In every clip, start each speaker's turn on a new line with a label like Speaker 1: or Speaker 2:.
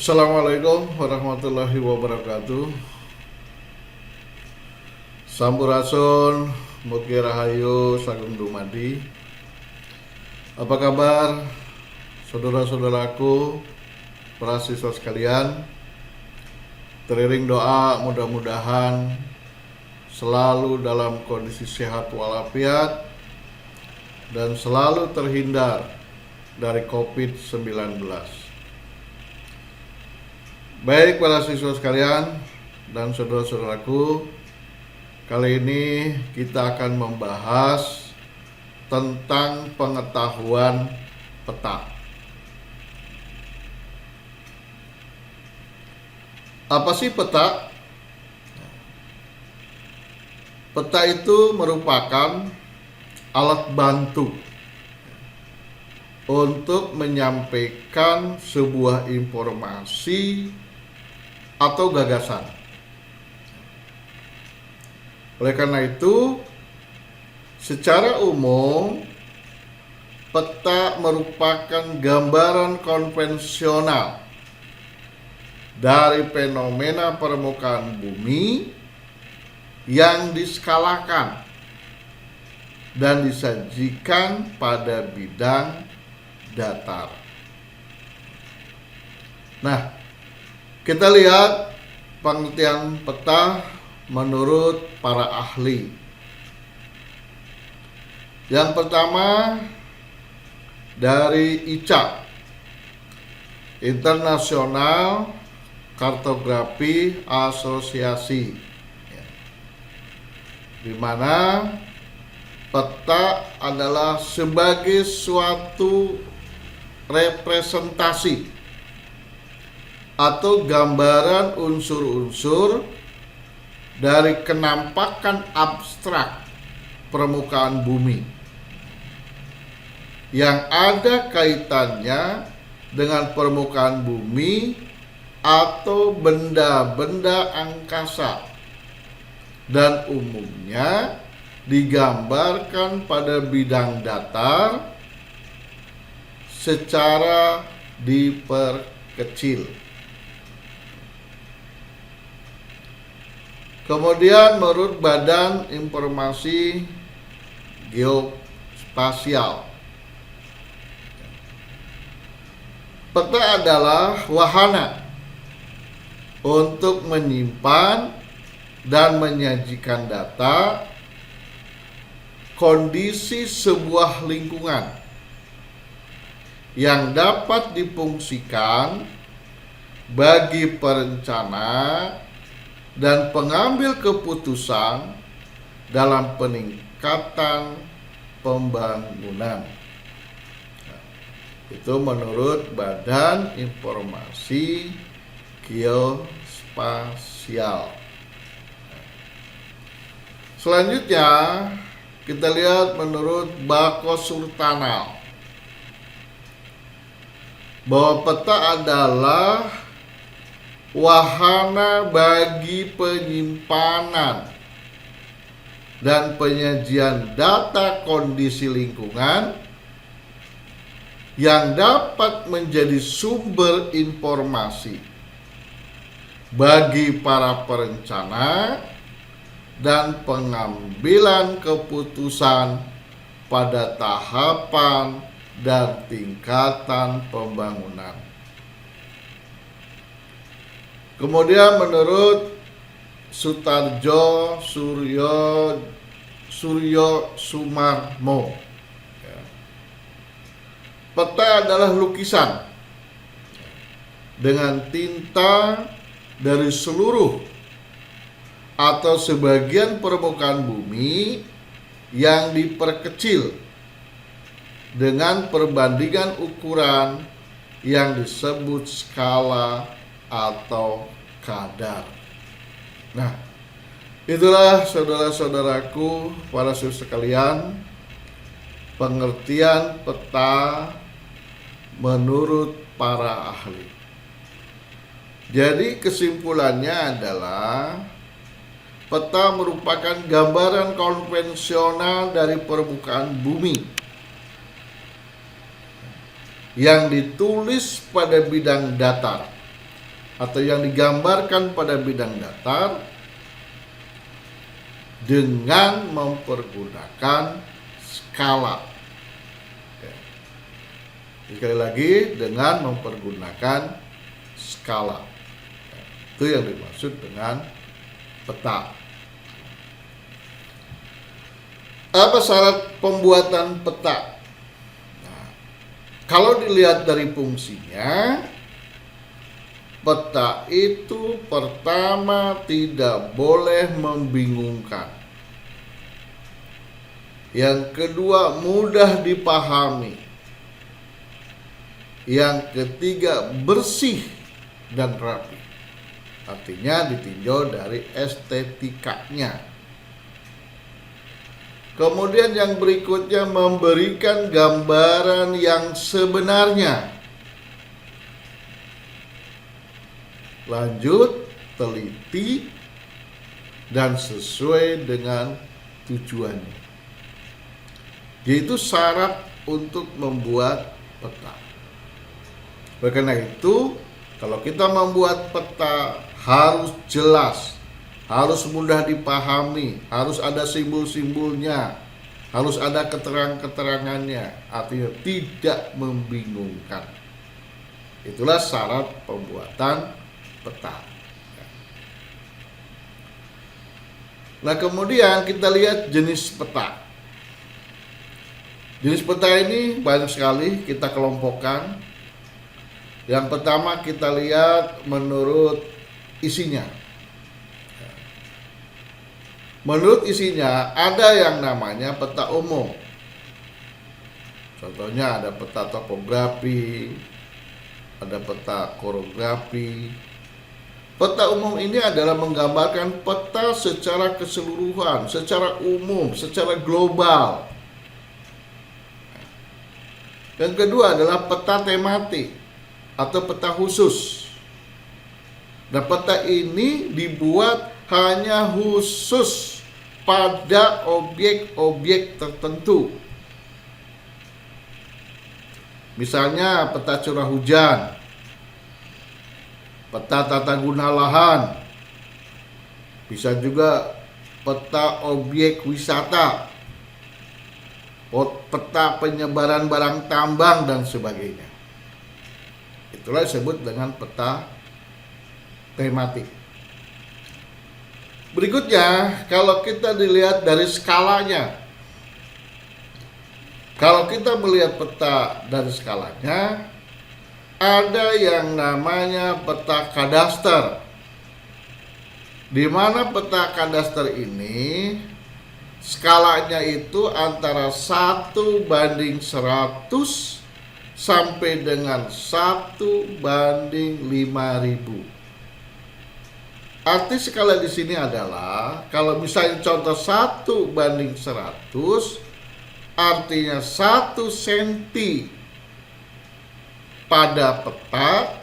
Speaker 1: Assalamualaikum warahmatullahi wabarakatuh. Sampurasun, mugi rahayu sagung dumadi. Apa kabar saudara-saudaraku, para siswa sekalian? Teriring doa mudah-mudahan selalu dalam kondisi sehat walafiat dan selalu terhindar dari COVID-19. Baik para siswa sekalian dan saudara-saudaraku, kali ini kita akan membahas tentang pengetahuan peta. Apa sih peta? Peta itu merupakan alat bantu untuk menyampaikan sebuah informasi atau gagasan. Oleh karena itu, secara umum peta merupakan gambaran konvensional dari fenomena permukaan bumi yang diskalakan dan disajikan pada bidang datar. Nah, kita lihat pengertian peta menurut para ahli. Yang pertama dari ICA, International Cartography Association, di mana peta adalah sebagai suatu representasi atau gambaran unsur-unsur dari kenampakan abstrak permukaan bumi yang ada kaitannya dengan permukaan bumi atau benda-benda angkasa, dan umumnya digambarkan pada bidang datar secara diperkecil. Kemudian menurut Badan Informasi Geospasial, peta adalah wahana untuk menyimpan dan menyajikan data kondisi sebuah lingkungan yang dapat difungsikan bagi perencana dan pengambil keputusan dalam peningkatan pembangunan. Itu menurut Badan Informasi Geospasial. Selanjutnya kita lihat menurut Bako Sultanal, bahwa peta adalah wahana bagi penyimpanan dan penyajian data kondisi lingkungan yang dapat menjadi sumber informasi bagi para perencana dan pengambilan keputusan pada tahapan dan tingkatan pembangunan. Kemudian menurut Sutarjo Suryo Sumarmo, peta adalah lukisan dengan tinta dari seluruh atau sebagian permukaan bumi yang diperkecil dengan perbandingan ukuran yang disebut skala atau kadar. Nah, itulah saudara-saudaraku, para siswa sekalian, pengertian peta menurut para ahli. Jadi kesimpulannya adalah peta merupakan gambaran konvensional dari permukaan bumi yang ditulis pada bidang datar atau yang digambarkan pada bidang datar dengan mempergunakan skala. Ya. Sekali lagi, dengan mempergunakan skala. Ya. Itu yang dimaksud dengan peta. Apa syarat pembuatan peta? Nah, kalau dilihat dari fungsinya, peta itu pertama tidak boleh membingungkan. Yang kedua, mudah dipahami. Yang ketiga, bersih dan rapi. Artinya ditinjau dari estetikanya. Kemudian yang berikutnya, memberikan gambaran yang sebenarnya. Lanjut, teliti, dan sesuai dengan tujuannya. Yaitu syarat untuk membuat peta. Oleh karena itu, kalau kita membuat peta harus jelas, harus mudah dipahami, harus ada simbol-simbolnya, harus ada keterangan-keterangannya, artinya tidak membingungkan. Itulah syarat pembuatan peta. Nah, kemudian kita lihat jenis peta. Jenis peta ini banyak sekali, kita kelompokkan. Yang pertama kita lihat menurut isinya. Menurut isinya ada yang namanya peta umum. Contohnya ada peta topografi, ada peta korografi. Peta umum ini adalah menggambarkan peta secara keseluruhan, secara umum, secara global. Yang kedua adalah peta tematik atau peta khusus. Dan peta ini dibuat hanya khusus pada objek-objek tertentu. Misalnya peta curah hujan, peta tata guna lahan, bisa juga peta objek wisata, peta penyebaran barang tambang dan sebagainya. Itulah disebut dengan peta tematik. Berikutnya, kalau kita dilihat dari skalanya, kalau kita melihat peta dari skalanya, ada yang namanya peta kadaster, di mana peta kadaster ini skalanya itu antara 1:100 sampai dengan 1:5000. Arti skala di sini adalah, kalau misalnya contoh 1:100, artinya 1 cm pada peta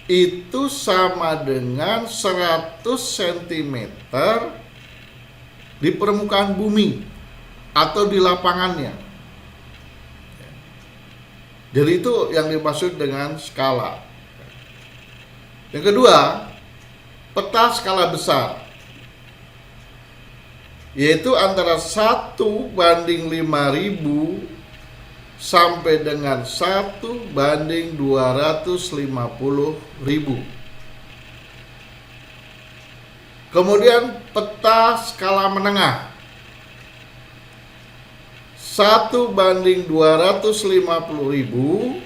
Speaker 1: itu sama dengan 100 cm di permukaan bumi atau di lapangannya. Jadi itu yang dimaksud dengan skala. Yang kedua, peta skala besar, yaitu antara 1:5000 sampai dengan 1:250.000. Kemudian peta skala menengah, 1:250.000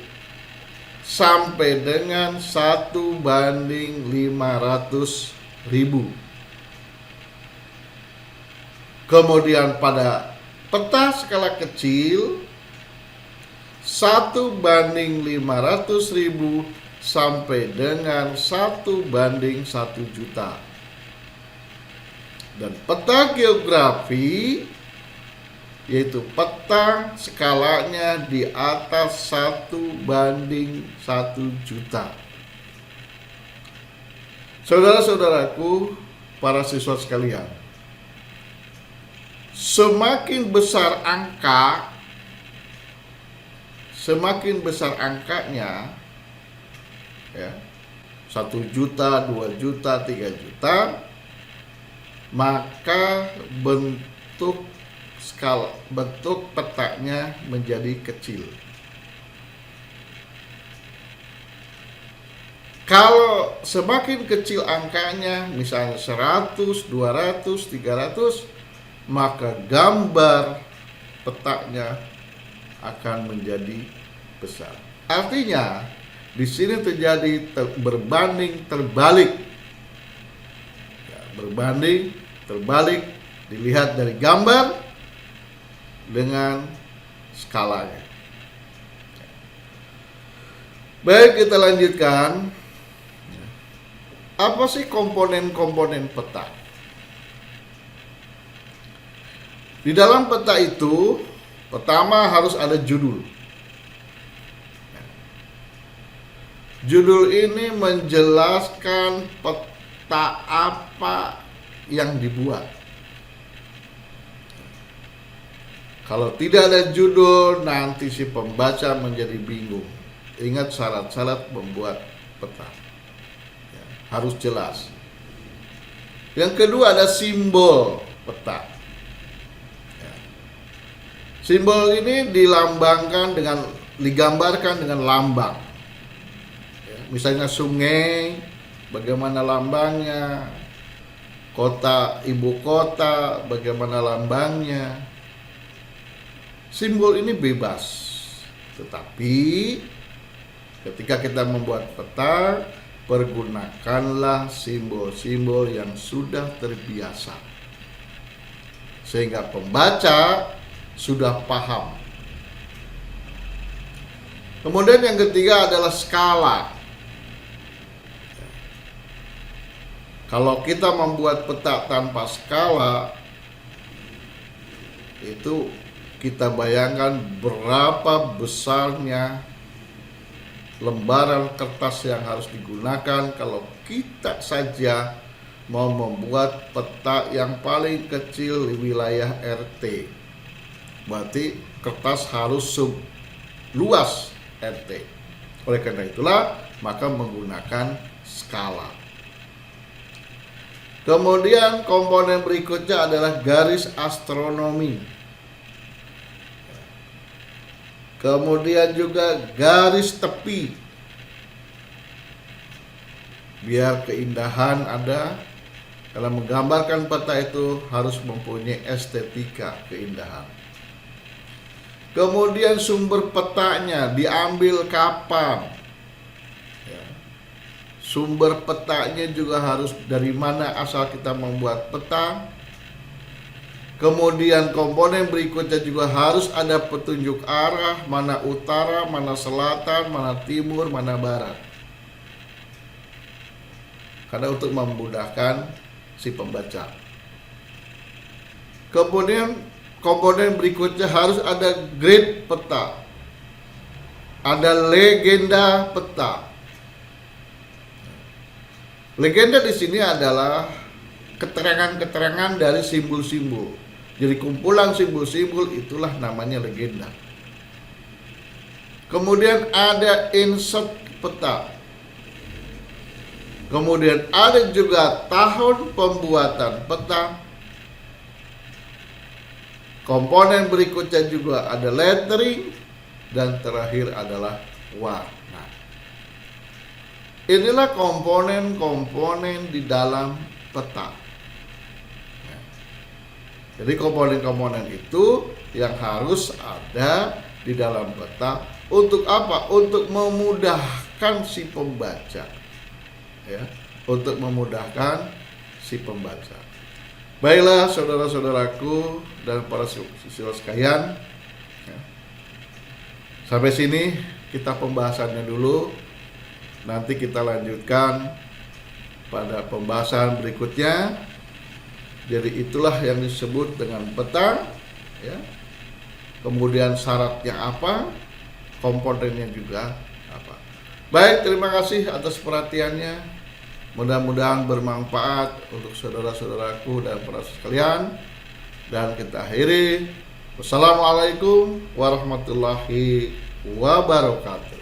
Speaker 1: sampai dengan 1:500.000. Kemudian pada peta skala kecil, 1:500.000 sampai dengan 1:1.000.000. Dan peta geografi, yaitu peta skalanya di atas 1:1.000.000. Saudara-saudaraku, para siswa sekalian, semakin besar angkanya, ya, 1 juta, 2 juta, 3 juta, maka bentuk petanya menjadi kecil. Kalau semakin kecil angkanya, misalnya 100, 200, 300, maka gambar petanya akan menjadi besar. Artinya, di sini terjadi berbanding terbalik. Berbanding terbalik dilihat dari gambar dengan skalanya. Baik, kita lanjutkan. Apa sih komponen-komponen peta? Di dalam peta itu, pertama harus ada judul. Judul ini menjelaskan peta apa yang dibuat. Kalau tidak ada judul, nanti si pembaca menjadi bingung. Ingat syarat-syarat membuat peta. Harus jelas. Yang kedua ada simbol peta. Simbol ini digambarkan dengan lambang. Misalnya sungai, bagaimana lambangnya, kota, ibu kota, bagaimana lambangnya. Simbol ini bebas, tetapi ketika kita membuat peta, pergunakanlah simbol-simbol yang sudah terbiasa, sehingga pembaca sudah paham. Kemudian yang ketiga adalah skala. Kalau kita membuat peta tanpa skala, itu kita bayangkan berapa besarnya lembaran kertas yang harus digunakan kalau kita saja mau membuat peta yang paling kecil di wilayah RT. Berarti kertas harus luas RT. Oleh karena itulah, maka menggunakan skala. Kemudian komponen berikutnya adalah garis astronomi. Kemudian juga garis tepi. Biar keindahan ada. Kalau menggambarkan peta itu harus mempunyai estetika keindahan. Kemudian sumber petanya diambil kapan. Sumber petanya juga harus dari mana asal kita membuat peta. Kemudian komponen berikutnya juga harus ada petunjuk arah, mana utara, mana selatan, mana timur, mana barat. Karena untuk memudahkan si pembaca. Kemudian komponen berikutnya harus ada grade peta. Ada legenda peta. Legenda di sini adalah keterangan-keterangan dari simbol-simbol. Jadi kumpulan simbol-simbol itulah namanya legenda. Kemudian ada insert peta. Kemudian ada juga tahun pembuatan peta. Komponen berikutnya juga ada lettering. Dan terakhir adalah warna. Inilah komponen-komponen di dalam peta. Jadi komponen-komponen itu yang harus ada di dalam peta. Untuk apa? Untuk memudahkan si pembaca. Ya, untuk memudahkan si pembaca. Baiklah saudara-saudaraku dan para siswa sekalian. Ya. Sampai sini kita pembahasannya dulu. Nanti kita lanjutkan pada pembahasan berikutnya. Jadi itulah yang disebut dengan peta, ya. Kemudian syaratnya apa, komponennya juga apa. Baik, terima kasih atas perhatiannya. Mudah-mudahan bermanfaat untuk saudara-saudaraku dan para sekalian. Dan kita akhiri. Wassalamualaikum warahmatullahi wabarakatuh.